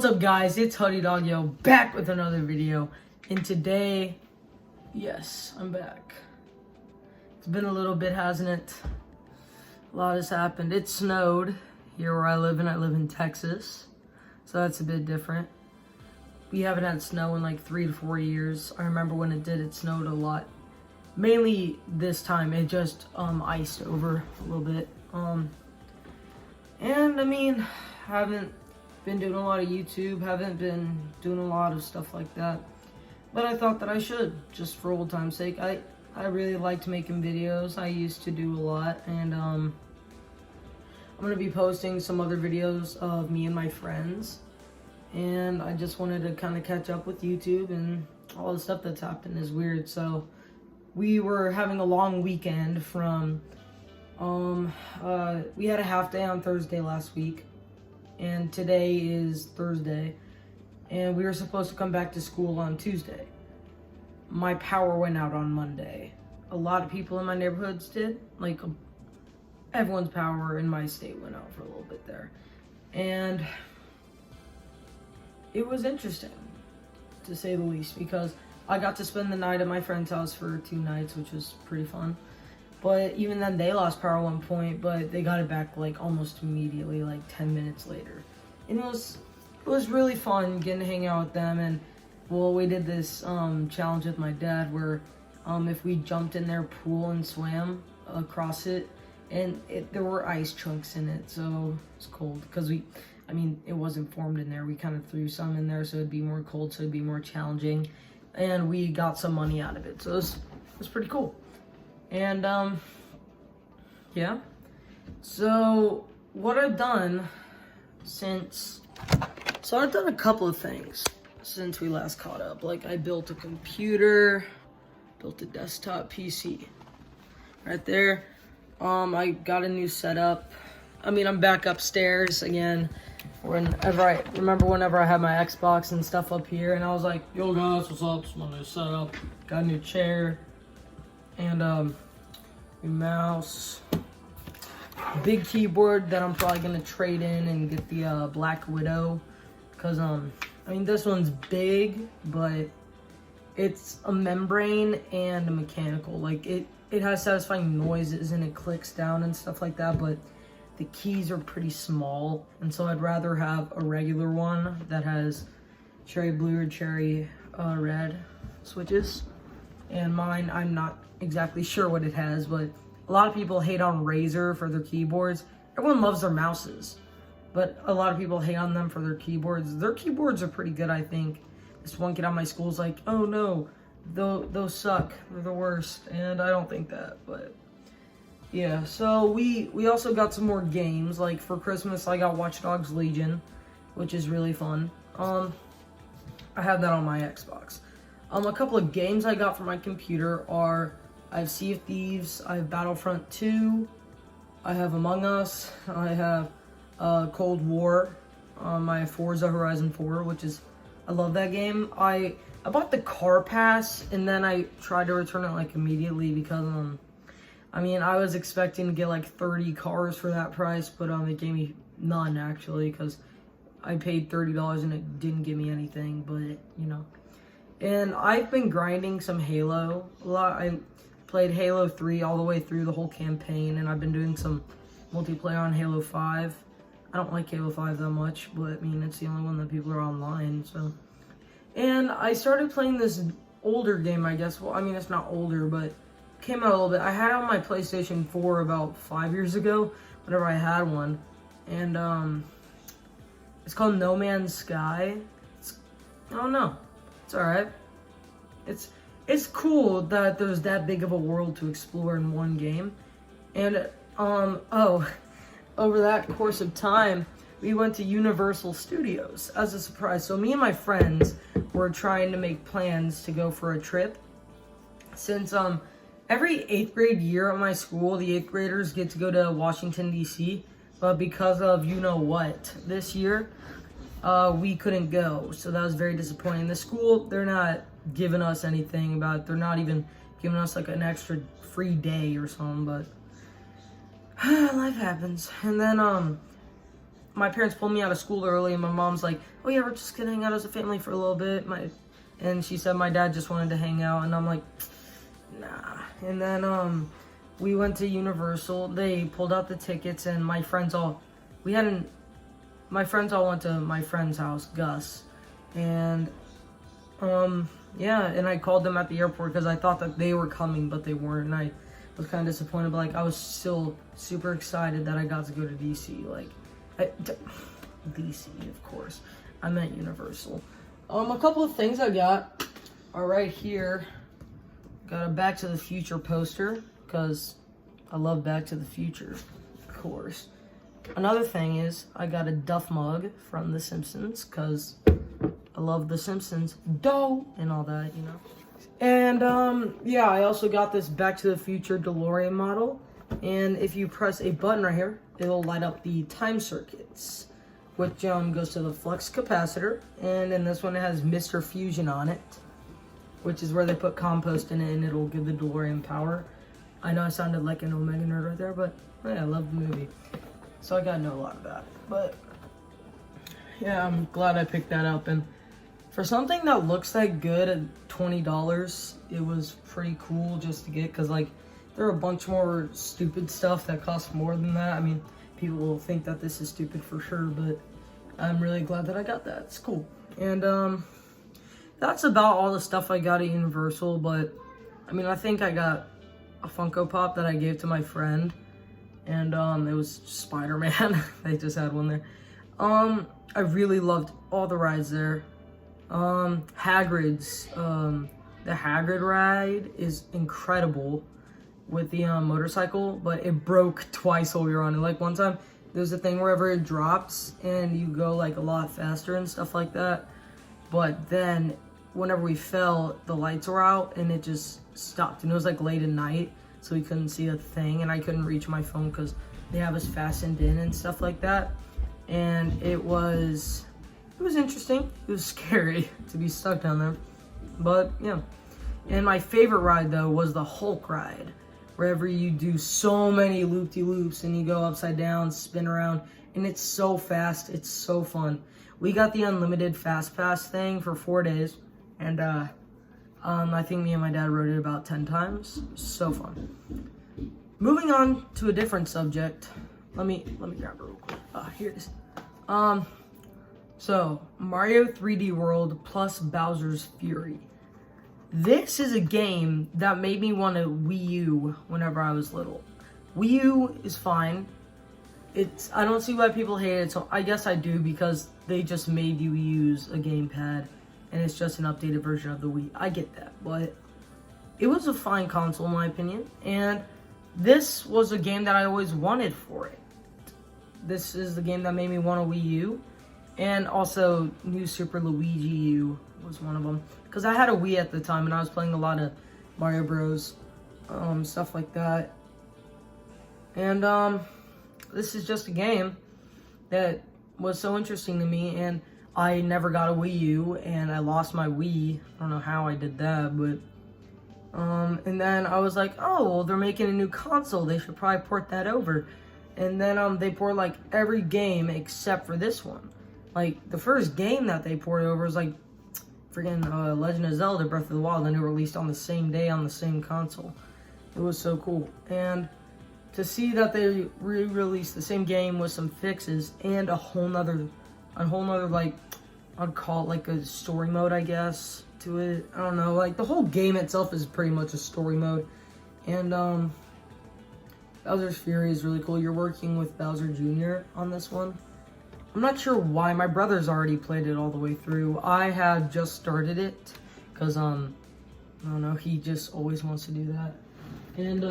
What's up, guys? It's Huddy Dog Yo back with another video. And today, yes, I'm back. It's been a little bit, hasn't it? A lot has happened. It snowed here where I live, and I live in Texas, so that's a bit different. We haven't had snow in like 3 to 4 years. I remember when it did, it snowed a lot. Mainly this time, it just iced over a little bit. And I mean, haven't been doing a lot of YouTube, haven't been doing a lot of stuff like that, but I thought that I should, just for old time's sake. I really liked making videos. I used to do a lot, and I'm gonna be posting some other videos of me and my friends, and I just wanted to kind of catch up with YouTube, and all the stuff that's happened is weird. So we were having a long weekend from we had a half day on Thursday last week, and today is Thursday, and we were supposed to come back to school on Tuesday. My power went out on Monday. A lot of people in my neighborhoods did. Like, everyone's power in my state went out for a little bit there. And it was interesting, to say the least, because I got to spend the night at my friend's house for 2 nights, which was pretty fun. But even then, they lost power at one point, but they got it back like almost immediately, like 10 minutes later. And it was really fun getting to hang out with them. And well, we did this challenge with my dad where if we jumped in their pool and swam across it, and there were ice chunks in it, so it's cold because it wasn't formed in there. We kind of threw some in there so it'd be more cold, so it'd be more challenging, and we got some money out of it, so it was pretty cool. And yeah, so what I've done I've done a couple of things since we last caught up. Like, I built a computer, built a desktop PC right there. I got a new setup. I'm back upstairs again. Whenever I had my Xbox and stuff up here, and I was like, yo guys, what's up? It's my new setup. Got a new chair, and new mouse, big keyboard that I'm probably gonna trade in and get the Black Widow, because this one's big, but it's a membrane and a mechanical. Like, it has satisfying noises and it clicks down and stuff like that, but the keys are pretty small, and so I'd rather have a regular one that has cherry blue or cherry red switches. And mine, I'm not exactly sure what it has, but a lot of people hate on Razer for their keyboards. Everyone loves their mouses, but a lot of people hate on them for their keyboards. Their keyboards are pretty good, I think. This one kid at my school is like, oh no, those suck, they're the worst, and I don't think that, but yeah. So we also got some more games. Like, for Christmas, I got Watch Dogs Legion, which is really fun. I have that on my Xbox. A couple of games I got for my computer are, I have Sea of Thieves, I have Battlefront 2, I have Among Us, I have Cold War, I have Forza Horizon 4, I love that game. I bought the car pass, and then I tried to return it like immediately because I was expecting to get like 30 cars for that price, but it gave me none actually, because I paid $30 and it didn't give me anything, but you know. And I've been grinding some Halo a lot. I played Halo 3 all the way through the whole campaign, and I've been doing some multiplayer on Halo 5. I don't like Halo 5 that much, but it's the only one that people are online, so. And I started playing this older game, I guess. Well, it's not older, but it came out a little bit. I had it on my PlayStation 4 about 5 years ago, whenever I had one. And it's called No Man's Sky. I don't know. It's alright. It's cool that there's that big of a world to explore in one game. And over that course of time, we went to Universal Studios as a surprise. So me and my friends were trying to make plans to go for a trip. Since every 8th grade year at my school, the 8th graders get to go to Washington, D.C., but because of you-know-what this year, we couldn't go, so that was very disappointing. The school, they're not giving us anything about it. They're not even giving us like an extra free day or something, but life happens. And then my parents pulled me out of school early, and my mom's like, oh yeah, we're just gonna hang out as a family for a little bit. And she said my dad just wanted to hang out, and I'm like, nah. And then we went to Universal. They pulled out the tickets, and my friends all went to my friend's house, Gus, and yeah, and I called them at the airport because I thought that they were coming, but they weren't, and I was kind of disappointed, but like I was still super excited that I got to go to DC. DC, of course. I meant Universal. A couple of things I got are right here. Got a Back to the Future poster because I love Back to the Future, of course. Another thing is I got a Duff mug from The Simpsons because I love The Simpsons, dough, and all that, you know. And yeah, I also got this Back to the Future Delorean model. And if you press a button right here, it'll light up the time circuits, which goes to the flux capacitor. And in this one, it has Mr. Fusion on it, which is where they put compost in it, and it'll give the DeLorean power. I know I sounded like an Omega nerd right there, but yeah, I love the movie, so I gotta know a lot about it. But yeah, I'm glad I picked that up. And for something that looks that good at $20, it was pretty cool just to get, because like there are a bunch more stupid stuff that costs more than that. I mean, people will think that this is stupid for sure, but I'm really glad that I got that. It's cool. And that's about all the stuff I got at Universal. But I mean, I think I got a Funko Pop that I gave to my friend, and it was Spider-Man. They just had one there. I really loved all the rides there. Hagrid's, the Hagrid ride is incredible with the motorcycle, but it broke twice while we were on it. Like one time, there's a thing wherever it drops and you go like a lot faster and stuff like that. But then whenever we fell, the lights were out and it just stopped. And it was like late at night, so we couldn't see a thing, and I couldn't reach my phone because they have us fastened in and stuff like that. And it was interesting. It was scary to be stuck down there, but yeah. And my favorite ride though was the Hulk ride, wherever you do so many loop-de-loops and you go upside down, spin around, and it's so fast. It's so fun. We got the unlimited fast pass thing for 4 days, and I think me and my dad rode it about 10 times. So fun. Moving on to a different subject. Let me grab it real quick. Here it is. So Mario 3D World plus Bowser's Fury. This is a game that made me want a Wii U whenever I was little. Wii U is fine. I don't see why people hate it, so I guess I do, because they just made you use a gamepad and it's just an updated version of the Wii. I get that, but it was a fine console in my opinion, and this was a game that I always wanted for it. This is the game that made me want a Wii U, and also New Super Luigi U was one of them, because I had a Wii at the time and I was playing a lot of Mario Bros, stuff like that. And this is just a game that was so interesting to me, and I never got a Wii U, and I lost my Wii. I don't know how I did that, but and then I was like, oh, well, they're making a new console, they should probably port that over. And then they poured like every game except for this one. Like the first game that they ported over was like freaking Legend of Zelda Breath of the Wild, and it released on the same day on the same console. It was so cool. And to see that they re-released the same game with some fixes and a whole nother like, I'd call it like a story mode, I guess, to it. I don't know, like the whole game itself is pretty much a story mode. And Bowser's Fury is really cool. You're working with Bowser Jr. on this one. I'm not sure why. My brother's already played it all the way through. I had just started it because I don't know, he just always wants to do that. And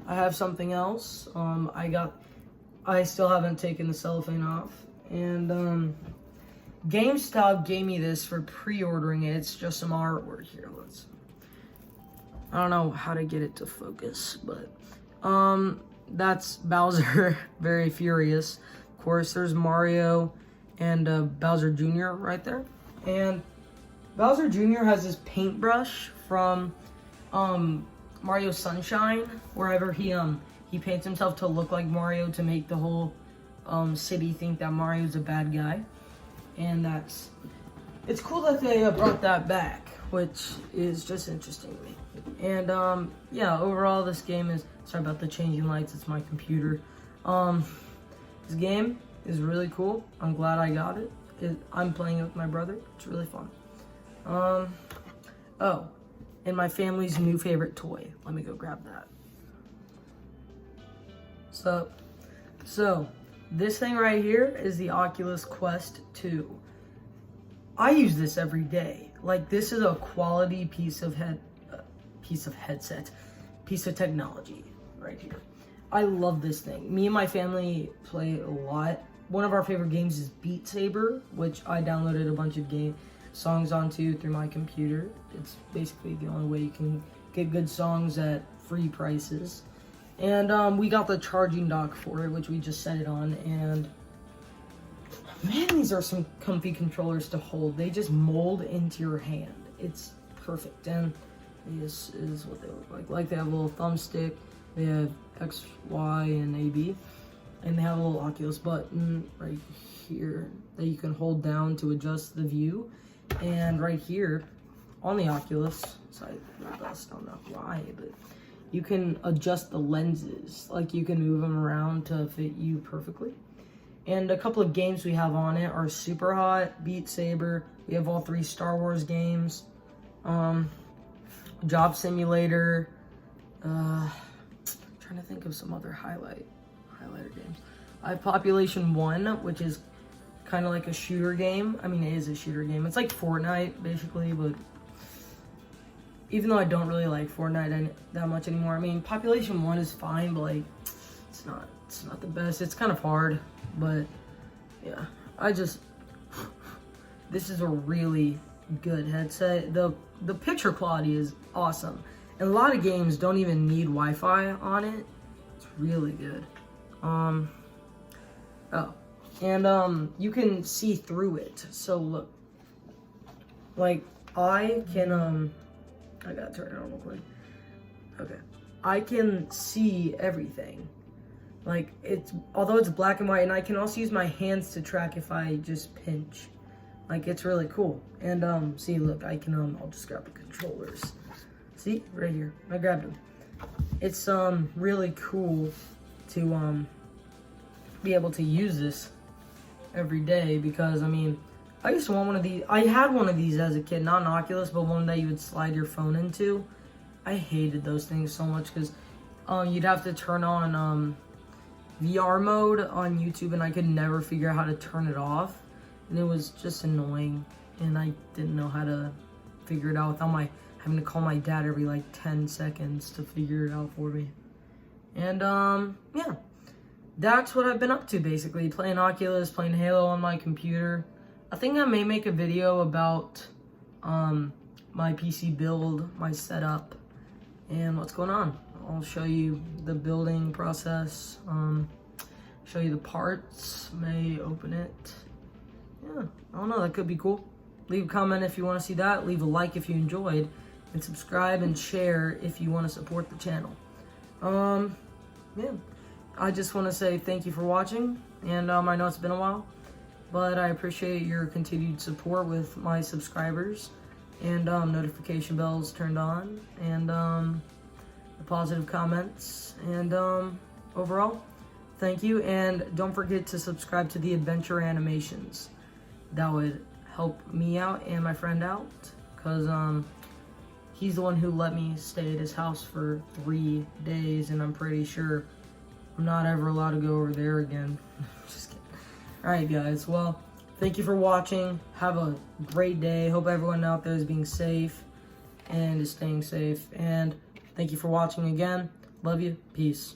I have something else. I still haven't taken the cellophane off. And GameStop gave me this for pre-ordering it. It's just some artwork here. I don't know how to get it to focus, but that's Bowser very furious. Of course, there's Mario and Bowser Jr. right there. And Bowser Jr. has this paintbrush from Mario Sunshine, wherever he paints himself to look like Mario to make the whole city think that Mario's a bad guy, and it's cool that they brought that back, which is just interesting to me. And yeah, overall this game is, sorry about the changing lights, it's my computer. This game is really cool. I'm glad I got it. I'm playing it with my brother. It's really fun. Oh, and my family's new favorite toy. Let me go grab that. So this thing right here is the Oculus Quest 2. I use this every day. Like, this is a quality piece of technology right here. I love this thing. Me and my family play it a lot. One of our favorite games is Beat Saber, which I downloaded a bunch of songs onto through my computer. It's basically the only way you can get good songs at free prices. And we got the charging dock for it, which we just set it on. And man, these are some comfy controllers to hold. They just mold into your hand. It's perfect. And this is what they look like. Like, they have a little thumbstick. They have X, Y, and AB. And they have a little Oculus button right here that you can hold down to adjust the view. And right here on the Oculus, sorry, I don't know why, but you can adjust the lenses. Like, you can move them around to fit you perfectly. And a couple of games we have on it are Super Hot, Beat Saber. We have all 3 Star Wars games. Job Simulator. Trying to think of some other highlighter games. I have Population 1, which is kind of like a shooter game. I mean, it is a shooter game. It's like Fortnite, basically, but even though I don't really like Fortnite that much anymore, I mean, Population 1 is fine, but like, it's not the best. It's kind of hard, but yeah, this is a really good headset. The picture quality is awesome, and a lot of games don't even need Wi-Fi on it. It's really good. You can see through it. So look, like, I can I gotta turn it on real quick. Okay, I can see everything. Like, although it's black and white, and I can also use my hands to track if I just pinch. Like, it's really cool. And see, look, I can I'll just grab the controllers. See, right here, I grabbed them. It's really cool to be able to use this every day, because I mean, I used to want one of these. I had one of these as a kid, not an Oculus, but one that you would slide your phone into. I hated those things so much because you'd have to turn on VR mode on YouTube, and I could never figure out how to turn it off, and it was just annoying, and I didn't know how to figure it out without having to call my dad every like 10 seconds to figure it out for me. And yeah, that's what I've been up to, basically, playing Oculus, playing Halo on my computer. I think I may make a video about my PC build, my setup, and what's going on. I'll show you the building process, show you the parts, may open it. Yeah, I don't know, that could be cool. Leave a comment if you want to see that, leave a like if you enjoyed, and subscribe and share if you want to support the channel. Yeah, I just want to say thank you for watching, and I know it's been a while, but I appreciate your continued support with my subscribers, and notification bells turned on, and the positive comments, and overall, thank you. And don't forget to subscribe to the Adventure Animations. That would help me out and my friend out, because he's the one who let me stay at his house for 3 days, and I'm pretty sure I'm not ever allowed to go over there again. Just kidding. Alright guys, well, thank you for watching. Have a great day. Hope everyone out there is being safe and is staying safe. And thank you for watching again. Love you. Peace.